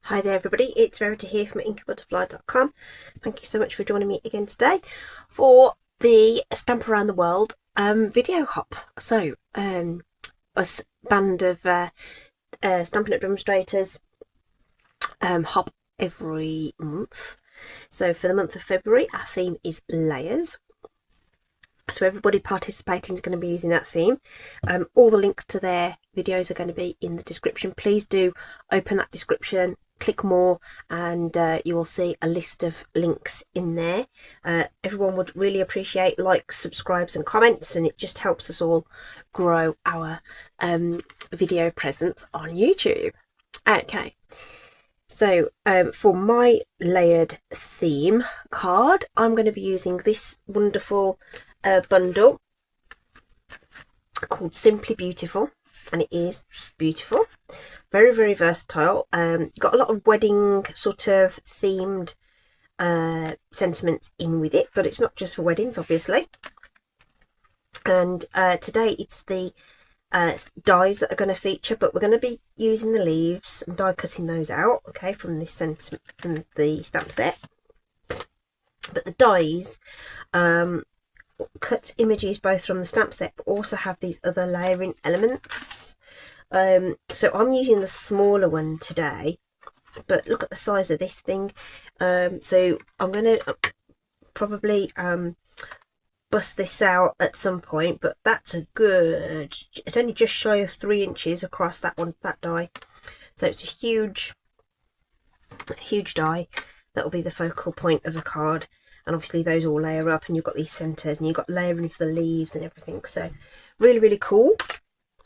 Hi there everybody, it's Verity here from inkybutterfly.com. Thank you so much for joining me again today for the Stamp Around the World video hop. So, us band of Stampin' Up demonstrators hop every month. So for the month of February, our theme is layers. So everybody participating is going to be using that theme. All the links to their videos are going to be in the description. Please do open that description, click more, and you will see a list of links in there. Everyone would really appreciate likes, subscribes and comments, and it just helps us all grow our video presence on YouTube. Okay, so for my layered theme card, I'm going to be using this wonderful bundle called Simply Beautiful, and it is just beautiful, very, very versatile. Got a lot of wedding sort of themed sentiments in with it, but it's not just for weddings, obviously. And today it's the dies that are going to feature, but we're going to be using the leaves and die cutting those out, okay, from this sentiment, from the stamp set. But the dies cut images both from the stamp set, but also have these other layering elements. So I'm using the smaller one today, but look at the size of this thing. So I'm going to probably bust this out at some point, but that's a good, it's only just shy of 3 inches across that one, that die. So it's a huge die that will be the focal point of the card. And obviously those all layer up, and you've got these centres, and you've got layering for the leaves and everything. So really, really cool.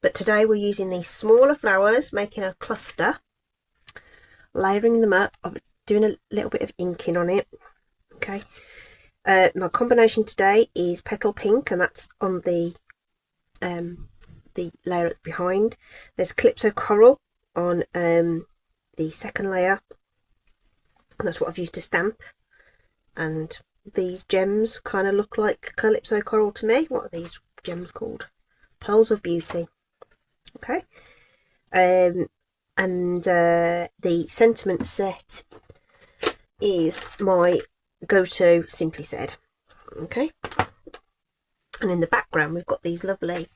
But today we're using these smaller flowers, making a cluster, layering them up. I'm doing a little bit of inking on it. Okay. My combination today is Petal Pink, and that's on the layer behind. There's Calypso Coral on the second layer, and that's what I've used to stamp. And these gems kind of look like Calypso Coral to me. What are these gems called? Pearls of Beauty. Okay. And the sentiment set is my go-to Simply Said. Okay. And in the background we've got these lovely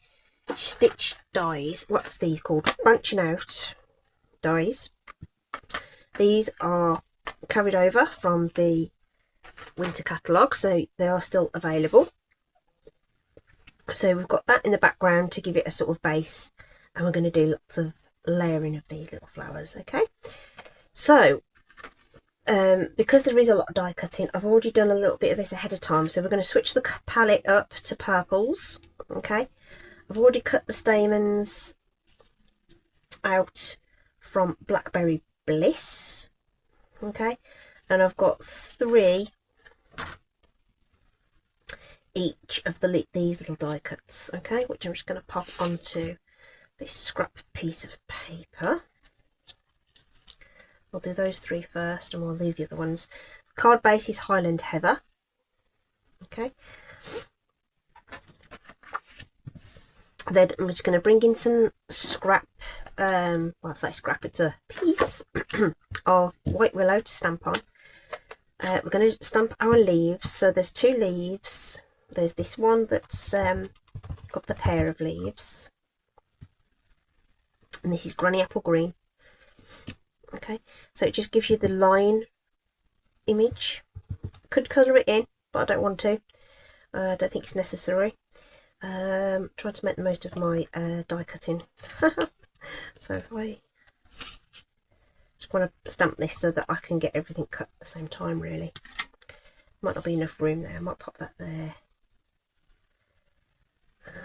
stitch dies. What's these called? Branching out dies. These are carried over from the winter catalogue, so they are still available. So we've got that in the background to give it a sort of base, and we're going to do lots of layering of these little flowers. Okay, so because there is a lot of die cutting, I've already done a little bit of this ahead of time, so we're going to switch the palette up to purples. Okay, I've already cut the stamens out from Blackberry Bliss. Okay, and I've got 3 each of these little die cuts, okay, which I'm just going to pop onto this scrap piece of paper. We'll do those 3 first, and we'll leave the other ones. Card base is Highland Heather. Okay. Then I'm just going to bring in some scrap, well, I say scrap, it's a piece of White Willow to stamp on. We're going to stamp our leaves. So there's 2 leaves. There's this one that's got the pair of leaves, and this is Granny Apple Green. Okay, so it just gives you the line image. Could colour it in, but I don't want to. I don't think it's necessary. Try to make the most of my die cutting. So if I just want to stamp this so that I can get everything cut at the same time, really. Might not be enough room there. I might pop that there.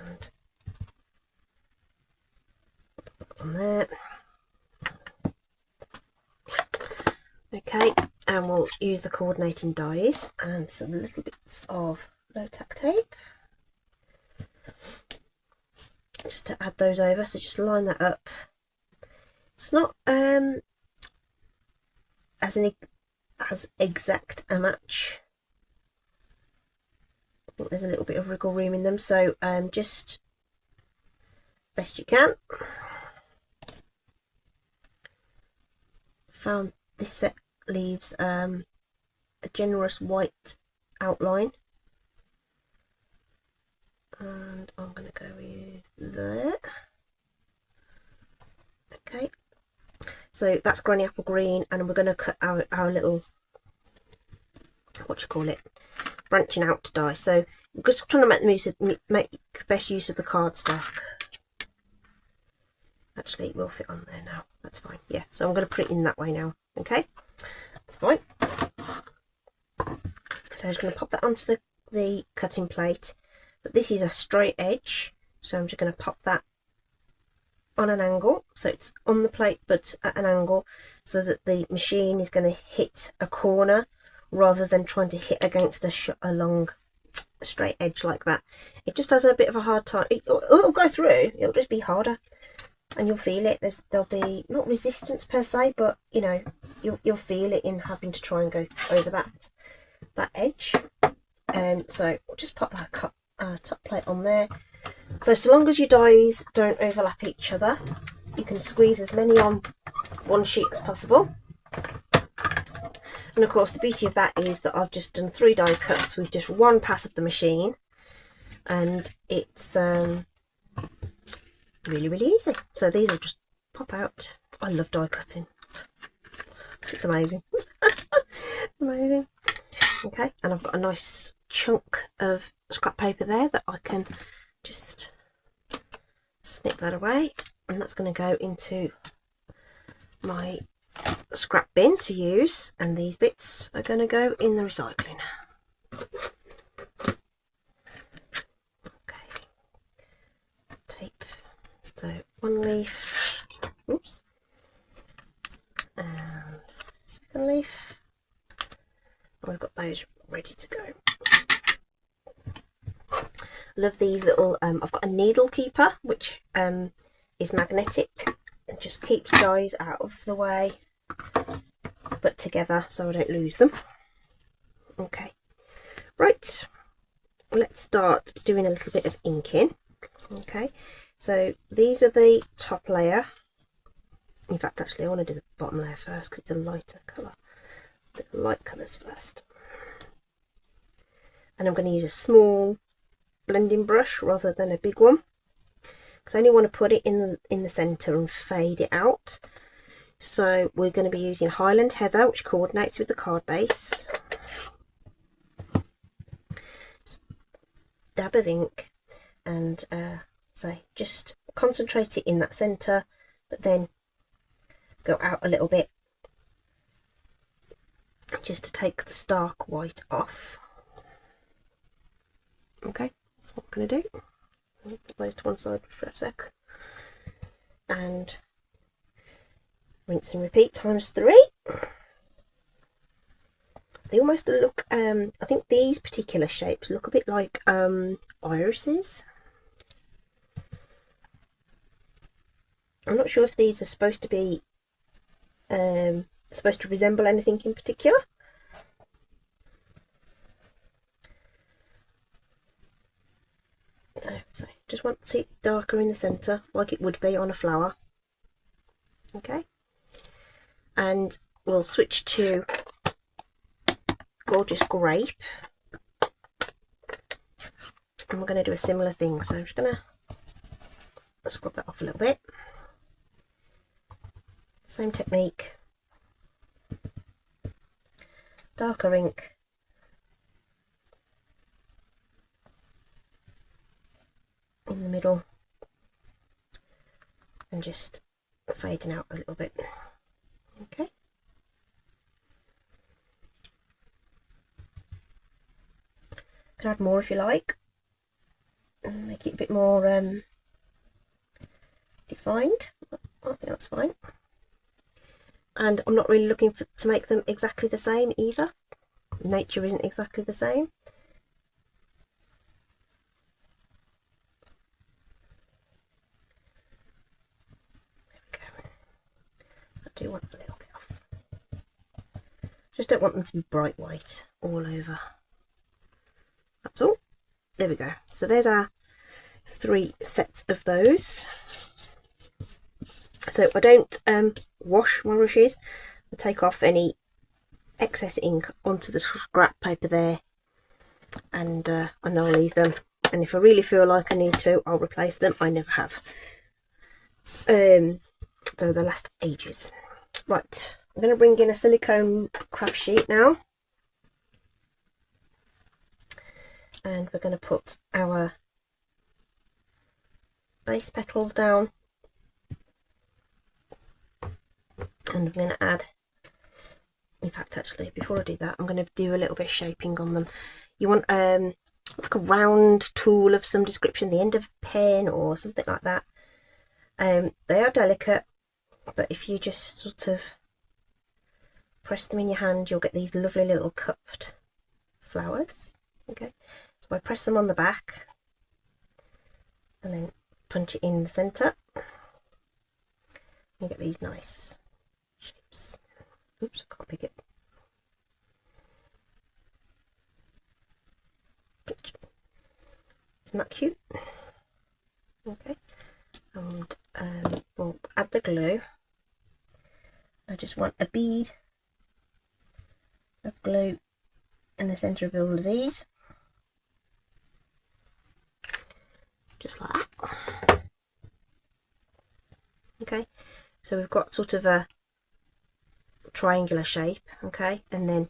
And on there. Okay, and we'll use the coordinating dies and some little bits of low tack tape just to add those over. So just line that up. It's not as exact a match. I think there's a little bit of wriggle room in them, so just best you can. Found this set leaves a generous white outline, and I'm going to go with there. Okay, so that's Granny Apple Green, and we're going to cut our little, what do you call it, branching out die. So I'm just trying to make the best use of the cardstock. Actually, it will fit on there now. That's fine. Yeah, so I'm going to put it in that way now. Okay, that's fine. So I'm just going to pop that onto the cutting plate. But this is a straight edge, so I'm just going to pop that on an angle, so it's on the plate but at an angle, so that the machine is going to hit a corner rather than trying to hit against a long straight edge like that. It just has a bit of a hard time. It'll go through, it'll just be harder, and you'll feel it. There'll be not resistance per se, but you know, you'll feel it in having to try and go over that edge. So we'll just pop our top plate on there. So long as your dies don't overlap each other, you can squeeze as many on one sheet as possible. And of course the beauty of that is that I've just done 3 die cuts with just one pass of the machine, and it's really, really easy. So these will just pop out. I love die cutting. It's amazing. Amazing. Okay, and I've got a nice chunk of scrap paper there that I can just snip that away, and that's going to go into my scrap bin to use, and these bits are going to go in the recycling. Okay, tape. So one leaf, oops, and second leaf. I've got those ready to go. Love these little, I've got a needle keeper which is magnetic and just keeps dies out of the way but together so I don't lose them. Okay, right, let's start doing a little bit of inking. Okay, so these are the top layer. In fact, actually I want to do the bottom layer first because it's a lighter colour. The light colours first, and I'm going to use a small blending brush rather than a big one, because I only want to put it in the centre and fade it out. So we're going to be using Highland Heather, which coordinates with the card base. Dab of ink, and so just concentrate it in that centre, but then go out a little bit just to take the stark white off. Okay, that's what I'm going to do. Put those to one side for a sec, and rinse and repeat times 3. They almost look, I think these particular shapes look a bit like irises. I'm not sure if these are supposed to be supposed to resemble anything in particular. So just want to see it darker in the centre, like it would be on a flower. Okay, and we'll switch to Gorgeous Grape, and we're going to do a similar thing. So I'm just going to scrub that off a little bit. Same technique, darker ink, in the middle, and just fading out a little bit. Okay, can add more if you like and make it a bit more defined. I think that's fine, and I'm not really looking to make them exactly the same either. Nature isn't exactly the same. Do want a little bit off. Just don't want them to be bright white all over. That's all. There we go. So there's our 3 sets of those. So I don't wash my rushes. take off any excess ink onto the scrap paper there, and I'll leave them, and if I really feel like I need to, I'll replace them. I never have. So they last ages. Right, I'm going to bring in a silicone craft sheet now, and we're going to put our base petals down, and I'm going to add, in fact actually before I do that, I'm going to do a little bit of shaping on them. You want like a round tool of some description, the end of a pen or something like that. They are delicate, but if you just sort of press them in your hand, you'll get these lovely little cupped flowers. Okay, so I press them on the back and then punch it in the centre, you get these nice shapes. Oops, I can't pick it. Isn't that cute? Okay, and we'll add the glue. I just want a bead of glue in the centre of all of these, just like that. Okay, so we've got sort of a triangular shape. Okay, and then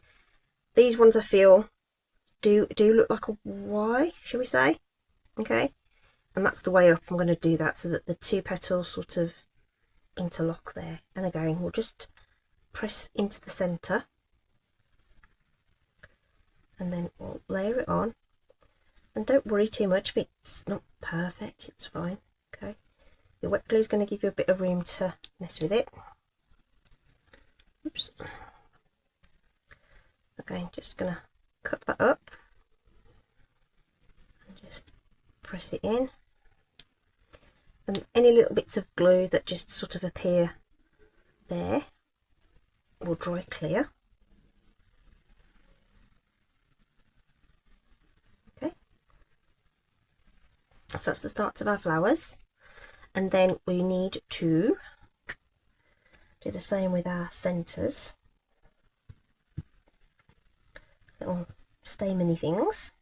these ones I feel do look like a Y, shall we say? Okay, and that's the way up. I'm going to do that so that the two petals sort of interlock there, and again we'll just press into the centre, and then we'll layer it on, and don't worry too much if it's not perfect, it's fine. Okay, your wet glue is going to give you a bit of room to mess with it. Oops. Again, just going to cut that up and just press it in, and any little bits of glue that just sort of appear there will dry clear. Okay, so that's the start of our flowers, and then we need to do the same with our centres, little stameny things.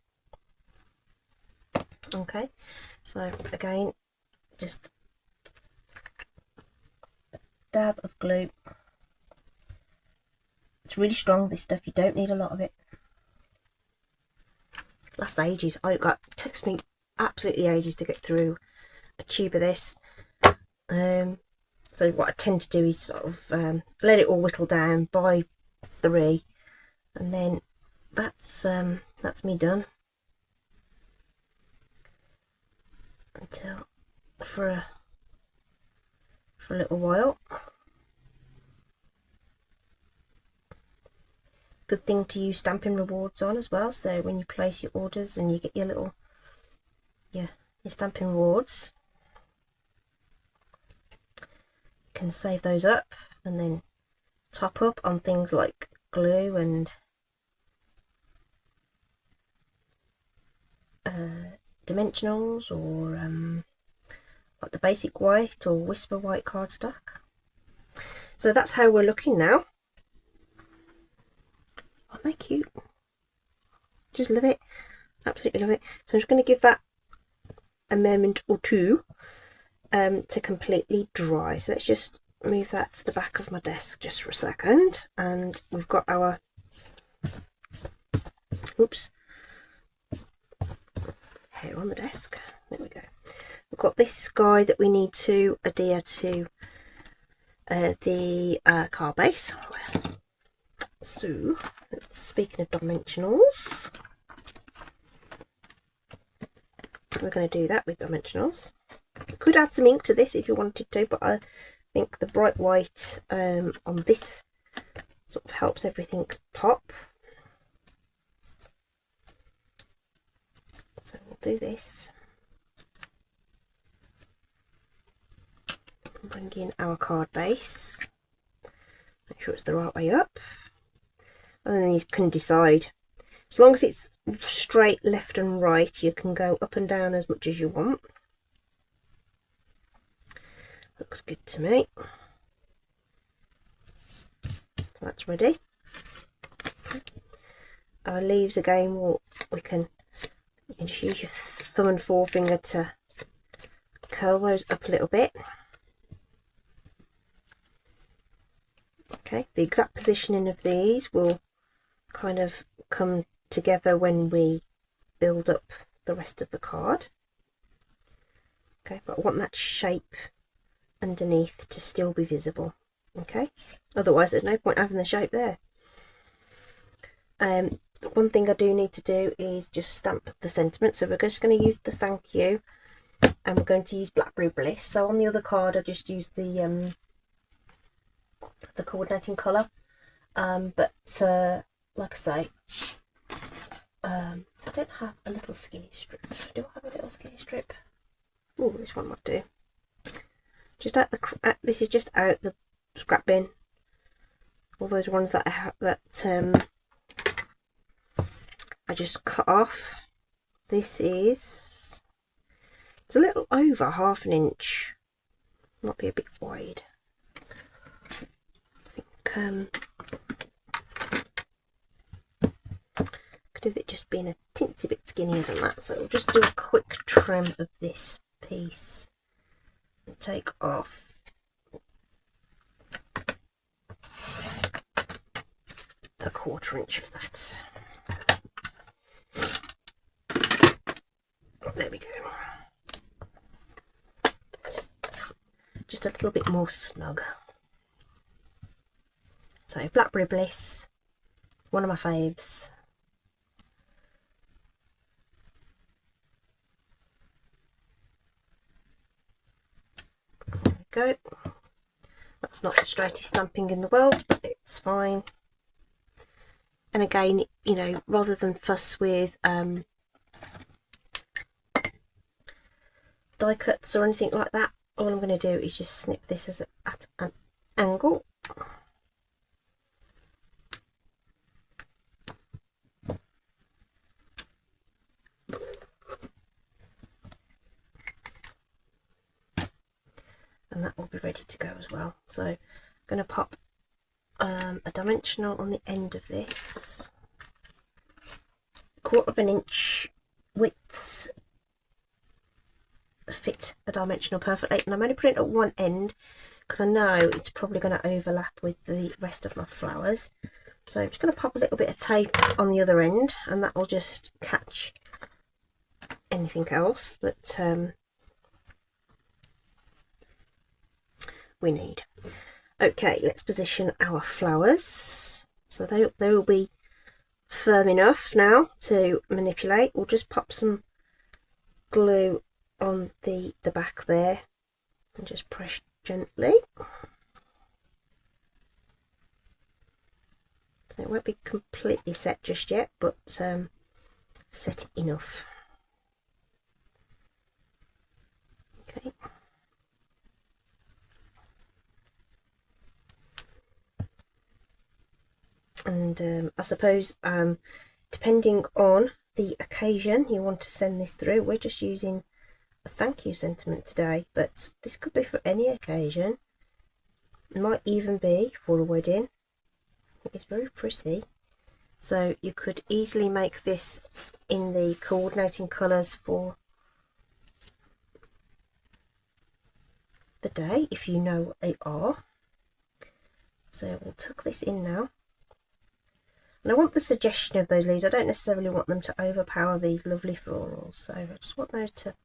Okay, so again, just a dab of glue. It's really strong, this stuff, you don't need a lot of it. Lasts ages. It takes me absolutely ages to get through a tube of this. So what I tend to do is sort of let it all whittle down by 3, and then that's me done until for a little while. Good thing to use Stampin rewards on as well, so when you place your orders and you get your little your Stampin rewards, you can save those up and then top up on things like glue and dimensionals, or like the basic white or whisper white cardstock. So that's how we're looking now. Aren't they cute? Just love it, absolutely love it. So I'm just going to give that a moment or two to completely dry. So let's just move that to the back of my desk just for a second, and we've got our hair on the desk. There we go. We've got this guy that we need to adhere to the card base. So speaking of dimensionals, we're going to do that with dimensionals. You could add some ink to this if you wanted to, but I think the bright white on this sort of helps everything pop. So we'll do this. Bring in our card base. Make sure it's the right way up. And then you can decide. As long as it's straight left and right, you can go up and down as much as you want. Looks good to me. So So that's ready. Our leaves again, you can just use your thumb and forefinger to curl those up a little bit. Okay, the exact positioning of these will kind of come together when we build up the rest of the card. Okay, but I want that shape underneath to still be visible. Okay, otherwise there's no point having the shape there. One thing I do need to do is just stamp the sentiment. So we're just going to use the thank you, and we're going to use Blackberry Bliss. So on the other card I just used the coordinating colour, but like I say, I don't have a little skinny strip. Do I have a little skinny strip? Oh, this one might do. Just out the this is just out the scrap bin. All those ones that I just cut off. This is, it's a little over 1/2 inch. Might be a bit wide. I think could have it just been a teensy bit skinnier than that. So we'll just do a quick trim of this piece and take off a 1/4 inch of that. There we go. Just a little bit more snug. So Blackberry Bliss, one of my faves. There we go. That's not the straightest stamping in the world, but it's fine. And again, you know, rather than fuss with die cuts or anything like that, all I'm going to do is just snip this at an angle. And that will be ready to go as well. So I'm going to pop a dimensional on the end of this, 1/4 inch widths fit a dimensional perfectly, and I'm only putting it at one end because I know it's probably going to overlap with the rest of my flowers. So I'm just going to pop a little bit of tape on the other end, and that will just catch anything else that we need. Okay, let's position our flowers so they will be firm enough now to manipulate. We'll just pop some glue on the back there and just press gently. So it won't be completely set just yet, but set enough. Okay. And I suppose depending on the occasion you want to send this through, we're just using a thank you sentiment today, but this could be for any occasion. It might even be for a wedding. It's very pretty, so you could easily make this in the coordinating colours for the day if you know what they are. So we'll tuck this in now, and I want the suggestion of those leaves. I don't necessarily want them to overpower these lovely florals, so I just want those to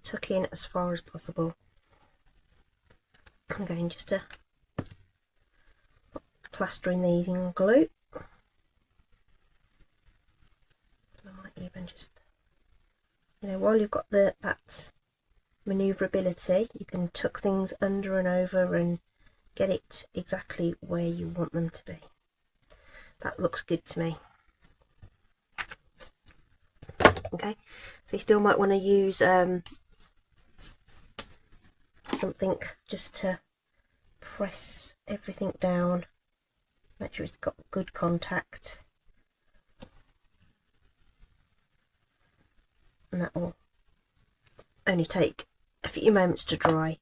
tuck in as far as possible. I'm going just to plastering these in glue. I might even just, you know, while you've got that manoeuvrability, you can tuck things under and over and get it exactly where you want them to be. That looks good to me. Okay, so you still might want to use something just to press everything down, make sure it's got good contact, and that will only take a few moments to dry,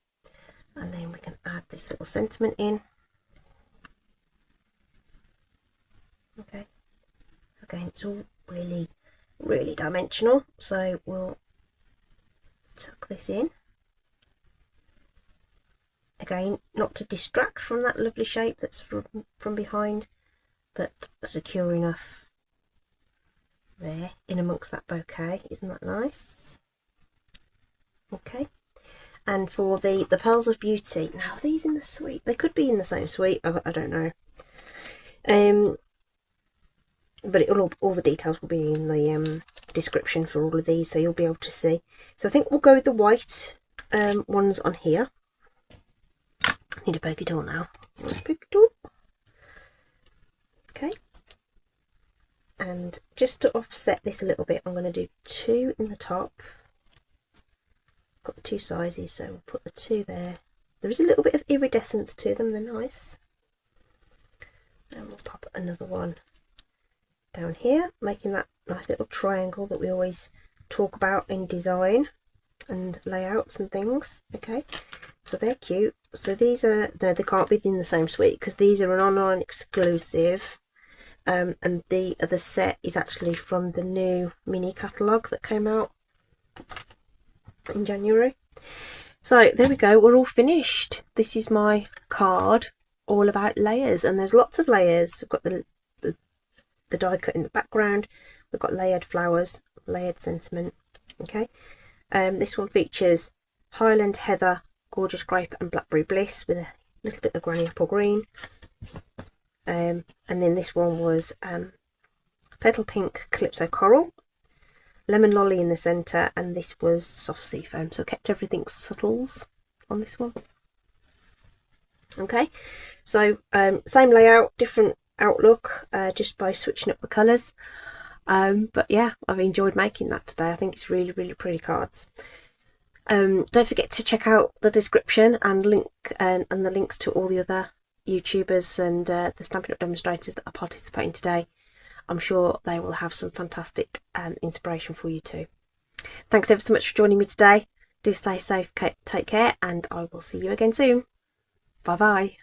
and then we can add this little sentiment in. it's all really, really dimensional. So we'll tuck this in. Again, not to distract from that lovely shape that's from behind, but secure enough there in amongst that bouquet. Isn't that nice? Okay. And for the Pearls of Beauty, now are these in the suite? They could be in the same suite, I don't know. But all the details will be in the description for all of these, so you'll be able to see. So I think we'll go with the white ones on here. I need a polka dot now. Okay. And just to offset this a little bit, I'm going to do 2 in the top. Got the 2 sizes, so we'll put the 2 there. There is a little bit of iridescence to them, they're nice. And we'll pop another one down here, making that nice little triangle that we always talk about in design and layouts and things. Okay, so they're cute. So these are, no, they can't be in the same suite because these are an online exclusive, and the other set is actually from the new mini catalogue that came out in January. So there we go, we're all finished. This is my card all about layers, and there's lots of layers. We've got the die cut in the background, we've got layered flowers, layered sentiment. Okay, this one features Highland Heather, Gorgeous Grape and Blackberry Bliss with a little bit of Granny Apple Green, and then this one was Petal Pink Calypso Coral, Lemon Lolly in the centre, and this was Soft Sea Foam. So I kept everything subtles on this one. Okay, so same layout, different outlook, just by switching up the colours. But yeah, I've enjoyed making that today. I think it's really, really pretty cards. Don't forget to check out the description and link and the links to all the other YouTubers and the Stampin' Up demonstrators that are participating today. I'm sure they will have some fantastic inspiration for you too. Thanks ever so much for joining me today. Do stay safe, take care, and I will see you again soon. Bye bye.